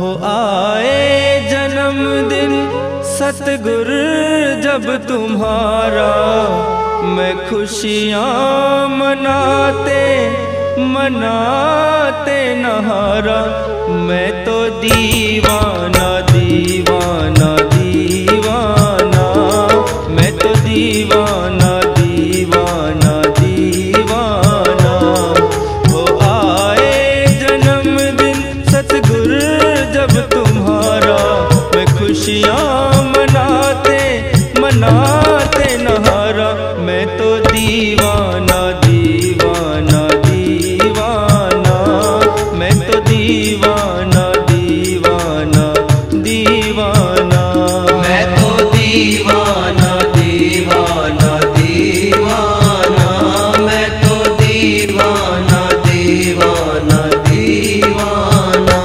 हो आए जन्मदिन सतगुर जब तुम्हारा, मैं खुशियाँ मनाते मनाते नहारा। मैं तो दीवाना दीवाना दीवाना, मैं तो दीवाना दीवाना दीवाना। हो आए जन्मदिन सतगुर जब तुम्हारा, मैं खुशियाँ मनाते मनाते नहारा। मैं तो दीवाना दीवाना दीवाना, मैं तो दीवाना दीवाना दीवाना। मैं तो दीवाना दीवाना दीवाना, मैं तो दीवाना दीवाना दीवाना।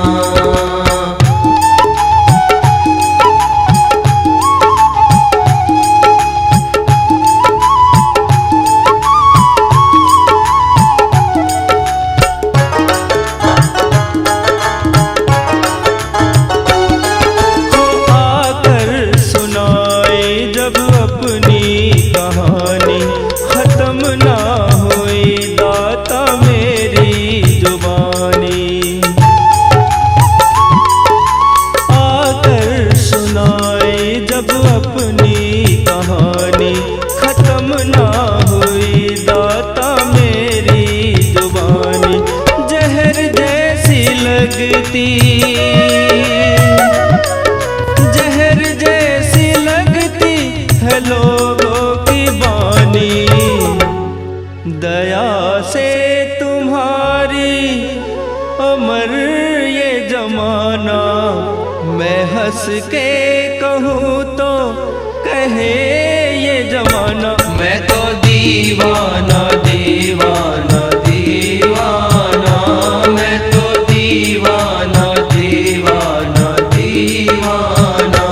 जहर जैसी लगती है लोगों की बानी, दया से तुम्हारी अमर ये जमाना। मैं हंस के कहूँ तो कहे ये जमाना। मैं तो दीवाना दीवाना दीवाना, मैं तो दीवाना दीवाना दीवाना।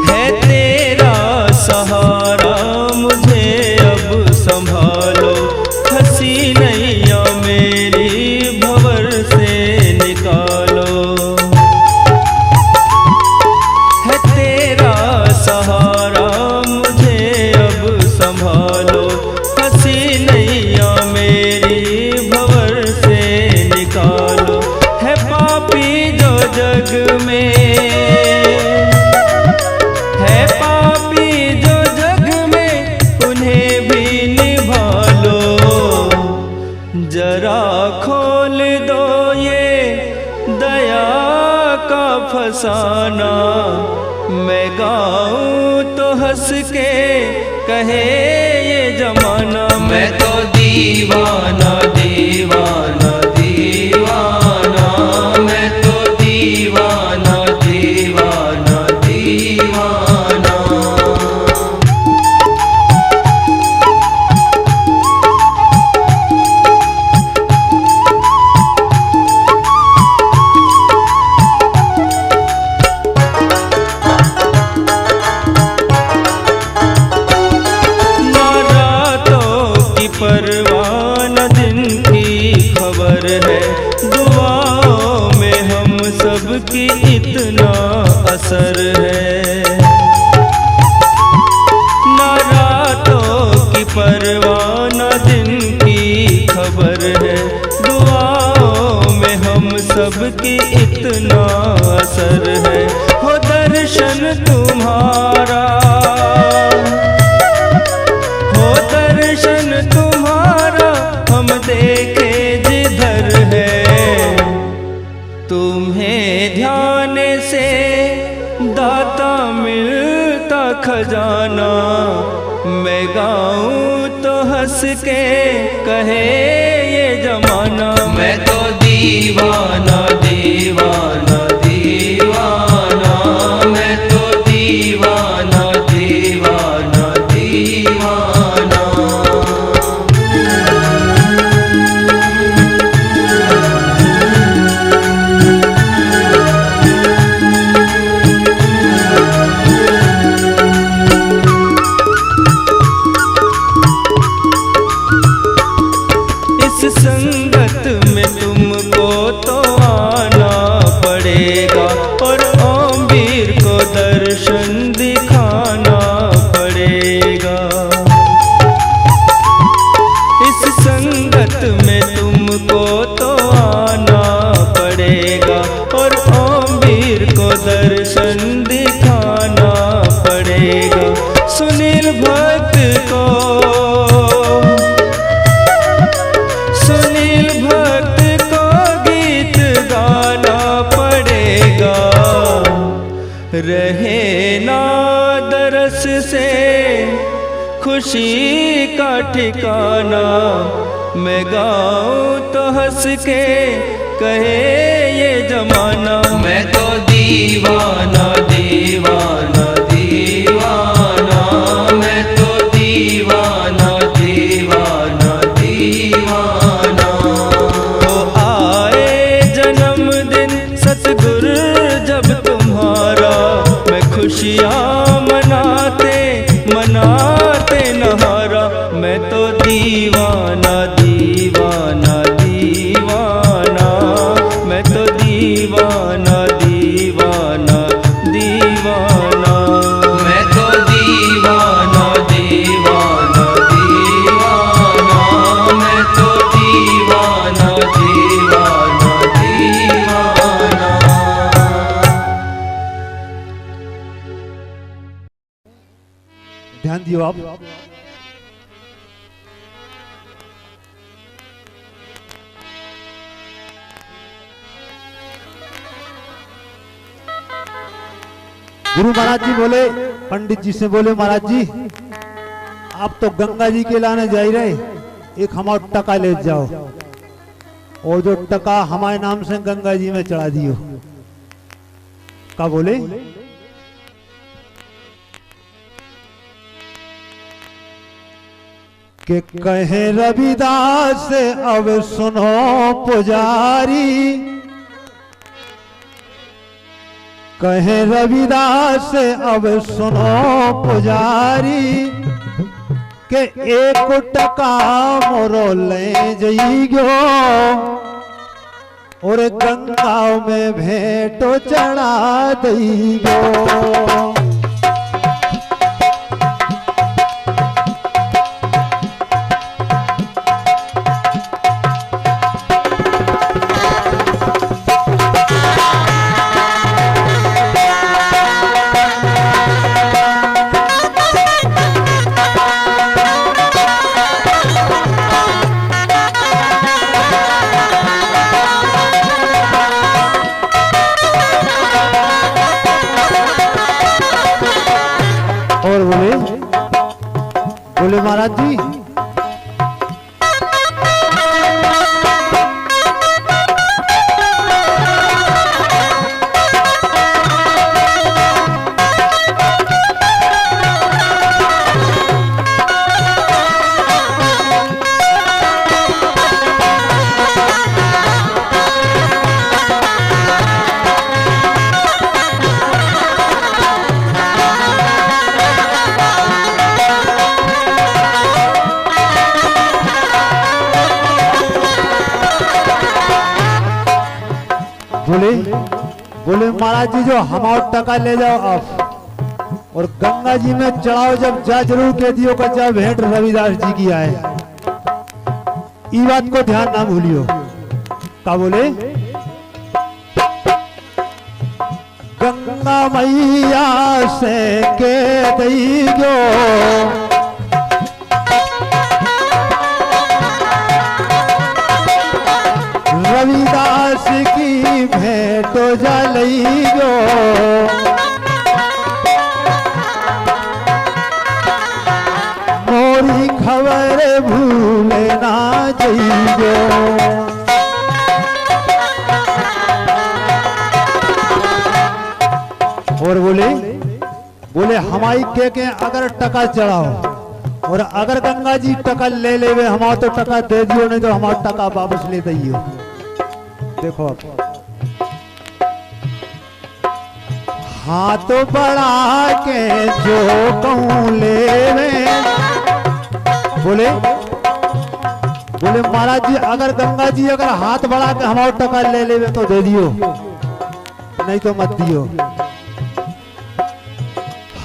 है तेरा सहारा मुझे अब संभालो, हंसी नैया मेरी भंवर से निकालो। है तेरा सहारा मुझे अब संभालो, हंसी नैया मेरी भंवर से निकालो। है पापी जो जग में, है पापी जो जग में, उन्हें भी निभा लो। जरा खोल दो ये दया का फसाना। मैं गाऊं तो हंस के कहे ये जमाना। मैं तो दीवाना दीवाना दीवाना, मैं तो दीवाना दीवाना दीवाना। ना रातों की परवाह न दिन की खबर है, दुआओं में हम सबकी इतना असर है। ना रातों की परवाह न दिन की खबर है, दुआओं में हम सबकी इतना असर है। हो दर्शन तुम्हारा, हो दर्शन तुम्हारा हम देखे जिधर है। तुम्हें ध्यान से दाता मिलता खजाना। मैं गाऊं तो हंस के कहे ये जमाना। मैं तो दीवाना दीवाना दीवाना, मैं तो दीवाना दीवाना दीवाना। रहे ना दरस से खुशी का ठिकाना, मैं गाऊं तो हंस के कहे ये जमाना। मैं तो दीवाना दीवाना दीवाना, मैं तो दीवाना दीवाना दीवाना। तो आए जन्मदिन सतगुरु जब तुम्हारा, मैं खुशियाँ मनाते मनाते नहारा। मैं तो दीवाना दीवाना दीवाना, मैं तो दीवाना दीवाना दीवाना। मैं तो दीवाना दीवाना दीवाना, मैं तो दीवाना दीवाना दीवाना। ध्यान दियो आप। गुरु महाराज जी बोले, पंडित जी से बोले, महाराज जी आप तो गंगा जी के लाने जा ही रहे, एक हमारा टका ले जाओ और जो टका हमारे नाम से गंगा जी में चढ़ा दियो। का बोले कि कहे रविदास अब सुनो पुजारी, कहे रविदास अब सुनो पुजारी, के एक टका मोरो ले जइगो और गंगा में भेंटो चढ़ा दइगो। और बोले महाराज जी बोले महाराज जी जो हमारा टका ले जाओ आप और गंगा जी में चढ़ाओ, जब जा जरूर कह दियो का जा भेंट रविदास जी की आए। ई बात को ध्यान ना भूलियो। का बोले गंगा मैया से के दइगो रविदास की भेंटो जलइगो, मोरी खबर भूले ना जइगो। और बोले हमारी के अगर टका चढ़ाओ और अगर गंगा जी टका ले लेवे हमारा तो टका दे दियो, नहीं तो हमारा टका वापस ले दियो। देखो आप हाथ बढ़ा के जो कहूं लेवे, बोले महाराज जी अगर गंगा जी अगर हाथ बढ़ा के हमारा टका ले लेवे तो दे दियो, नहीं तो मत दियो।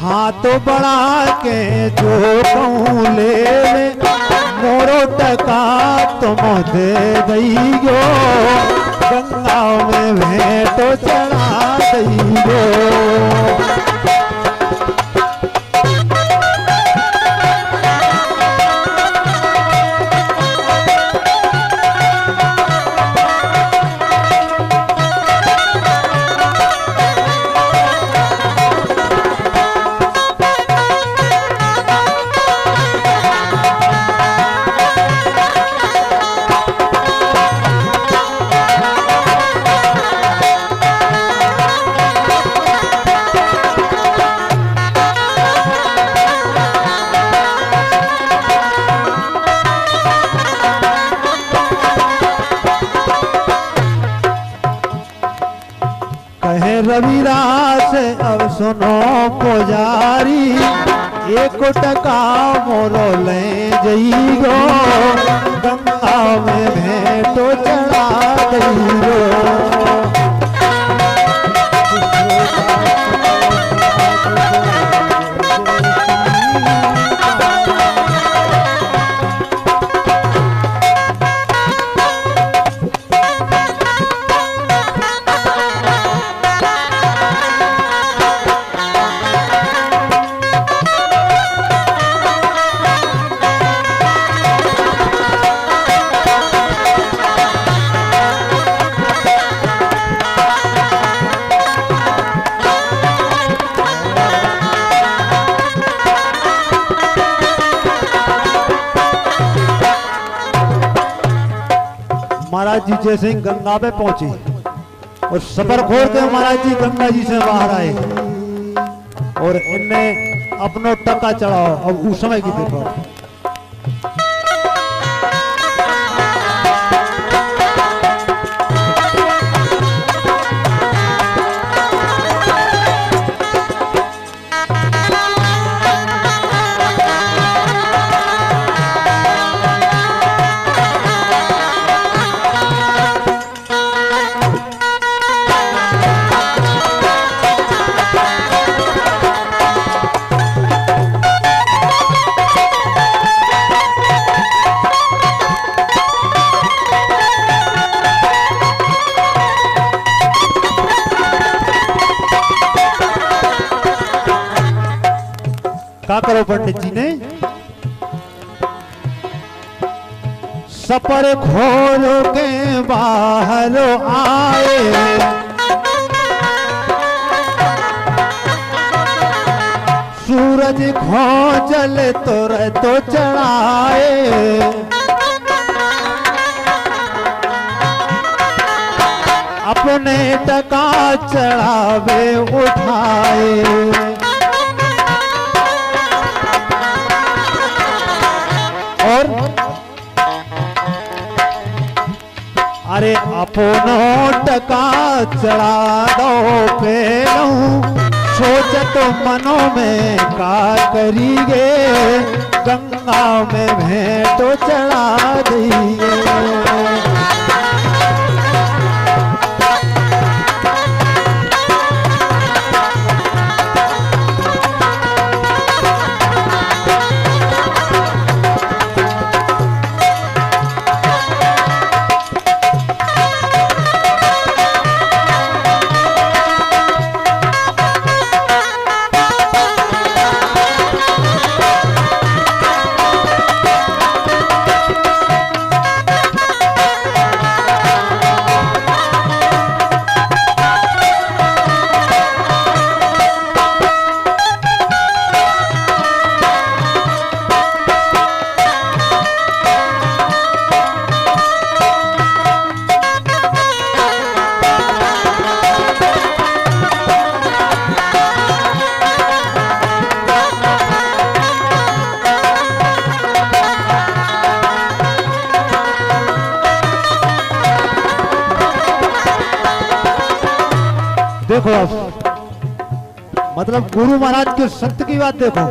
हाथ बढ़ा के जो कहूं लेवे मोरो टका तुम दे दइगो, गंगा में भेंटो चढ़ा दइगो। रविदास अब सुनो पुजारी, एक टका मोरो ले जइगो, गंगा में भेंटो चढ़ा दइगो। महाराज जी जैसे ही गंगा पे पहुंचे और सबर खोल के महाराज जी गंगा जी से बाहर आए और इनने अपनो टका चढ़ाओ। अब उस समय की देखो, क्या करो पंडित जी ने, सपर खोल के बाहर आए, सूरज खोजल तो चढ़ाए, अपने टका चढ़ावे उठाए, और अरे अपनो टका चढ़ा दो पेलू, सोचत मनो में का करीगे, गंगा में भेंटो चढ़ा दिए। देखो मतलब गुरु महाराज के संत की बात देखो,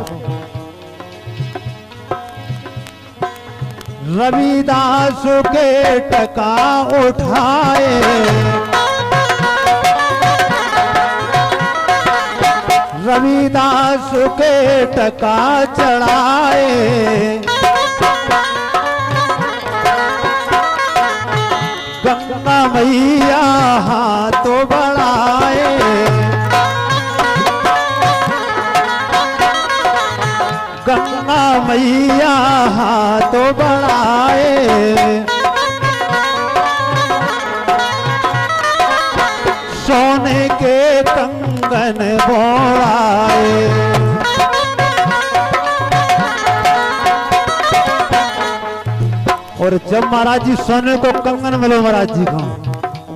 रविदास के टका उठाए, रविदास के टका चढ़ाए, गंगा मैया हाथ बढ़ाए, गंगा मैया हाथ बढ़ाए, सोने के कंगन बोड़ाए, और जब महाराज जी सोने को कंगन मिलो महाराज जी को,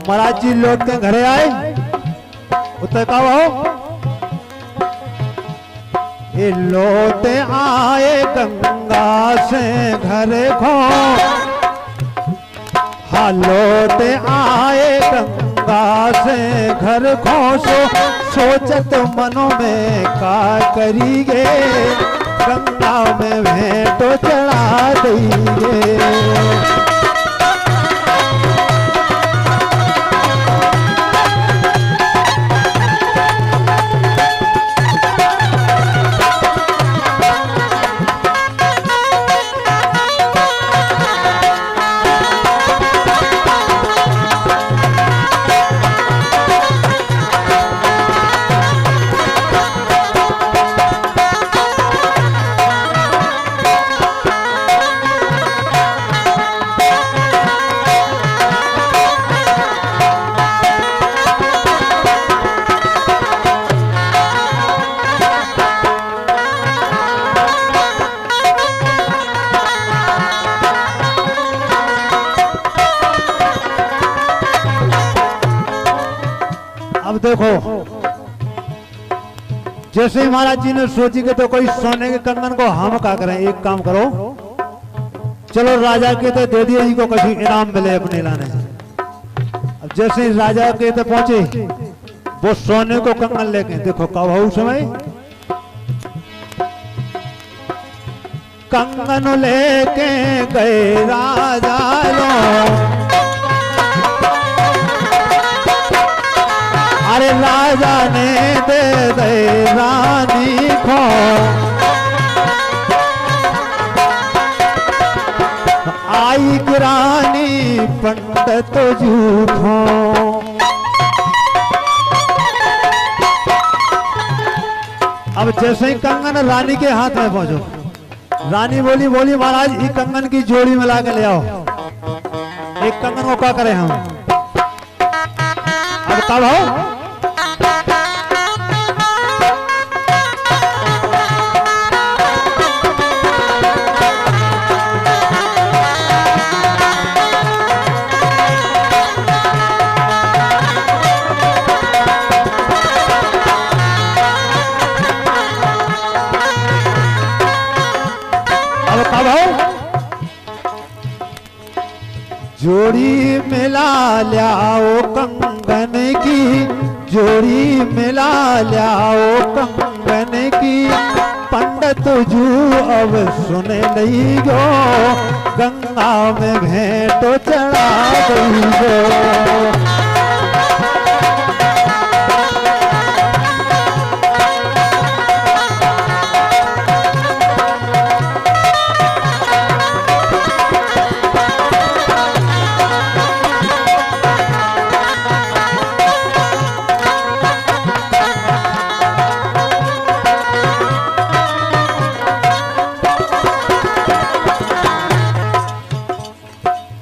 महाराज जी लौट के घरे आए, उतर का हो ये लौट आए गंगा से घर को, हाँ लौट आए गंगा गंगा से घर खोसो सोचत मनो में का करीगे गंगा में भेंटो चढ़ा दीगे। अब देखो जैसे ही महाराज जी ने सोची कि तो कोई सोने के कंगन को हम क्या करें, एक काम करो चलो राजा के तो दे दिए जी को कुछ इनाम मिले अपने लाने से। अब जैसे ही राजा के तो पहुंचे वो सोने को कंगन लेके देखो कब हो समय कंगन लेके गए राजा लो। अरे राजा ने दे दे रानी को आई रानी पंडित झूठो। अब जैसे ही कंगन रानी के हाथ में पहुंचो, रानी बोली महाराज ये कंगन की जोड़ी मिला के ले आओ, एक कंगन को क्या करें हम। अब कब हो जोड़ी मिला लियाओ कंगन की, जोड़ी मिला लियाओ कंगन की। पंडित जू अब सुने नहीं गो गंगा में भेंटो चढ़ा गई गो।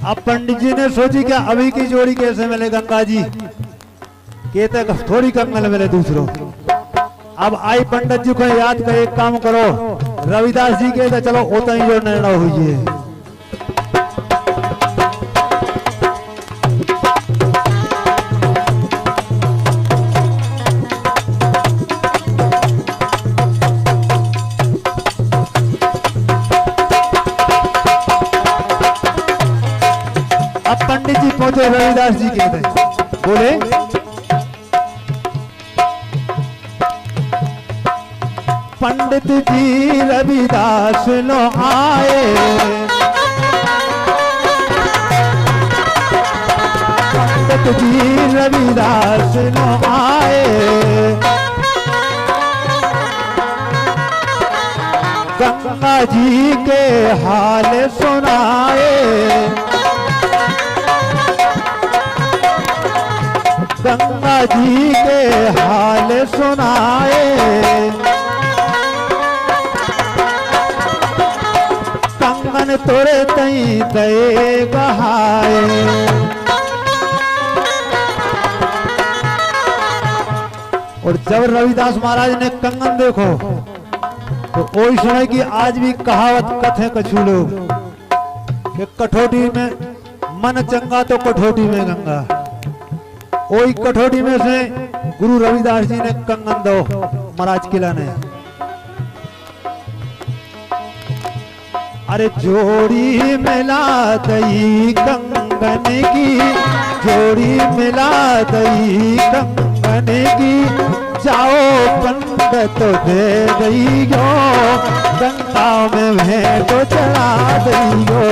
अब पंडित जी ने सोची क्या अभी की जोड़ी कैसे मिले गंगा जी कहते थोड़ी कंगन मिले दूसरों। अब आई पंडित जी को याद कर एक काम करो रविदास जी के तो चलो उतना ही जो निर्णय हुई है। पंडित जी पहुंचे रविदास जी के बोले पंडित जी रविदास लो आए, पंडित जी रविदास लो आए। गंगा जी के हाल सुनाए, गंगा जी के हाल सुनाए। कंगन तोड़े तई दे बहाए। और जब रविदास महाराज ने कंगन देखो तो वही समय की आज भी कहावत कथे कछु लोग कि कठौती में मन चंगा तो कठौती में गंगा। वही कठौती में से गुरु रविदास जी ने कंगन दो महाराज किला ने। अरे जोड़ी मिला दई कंगन की, जोड़ी मिला दई कंगन की, जाओ पंडित दे दईयो, गंगा में भेंट चढ़ा दईयो।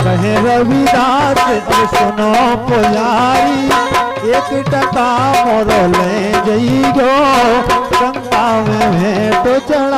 कहे रविदास अब सुनो पुजारी, एक टका मोरो ले जइयो, गंगा में भेंट चढ़ा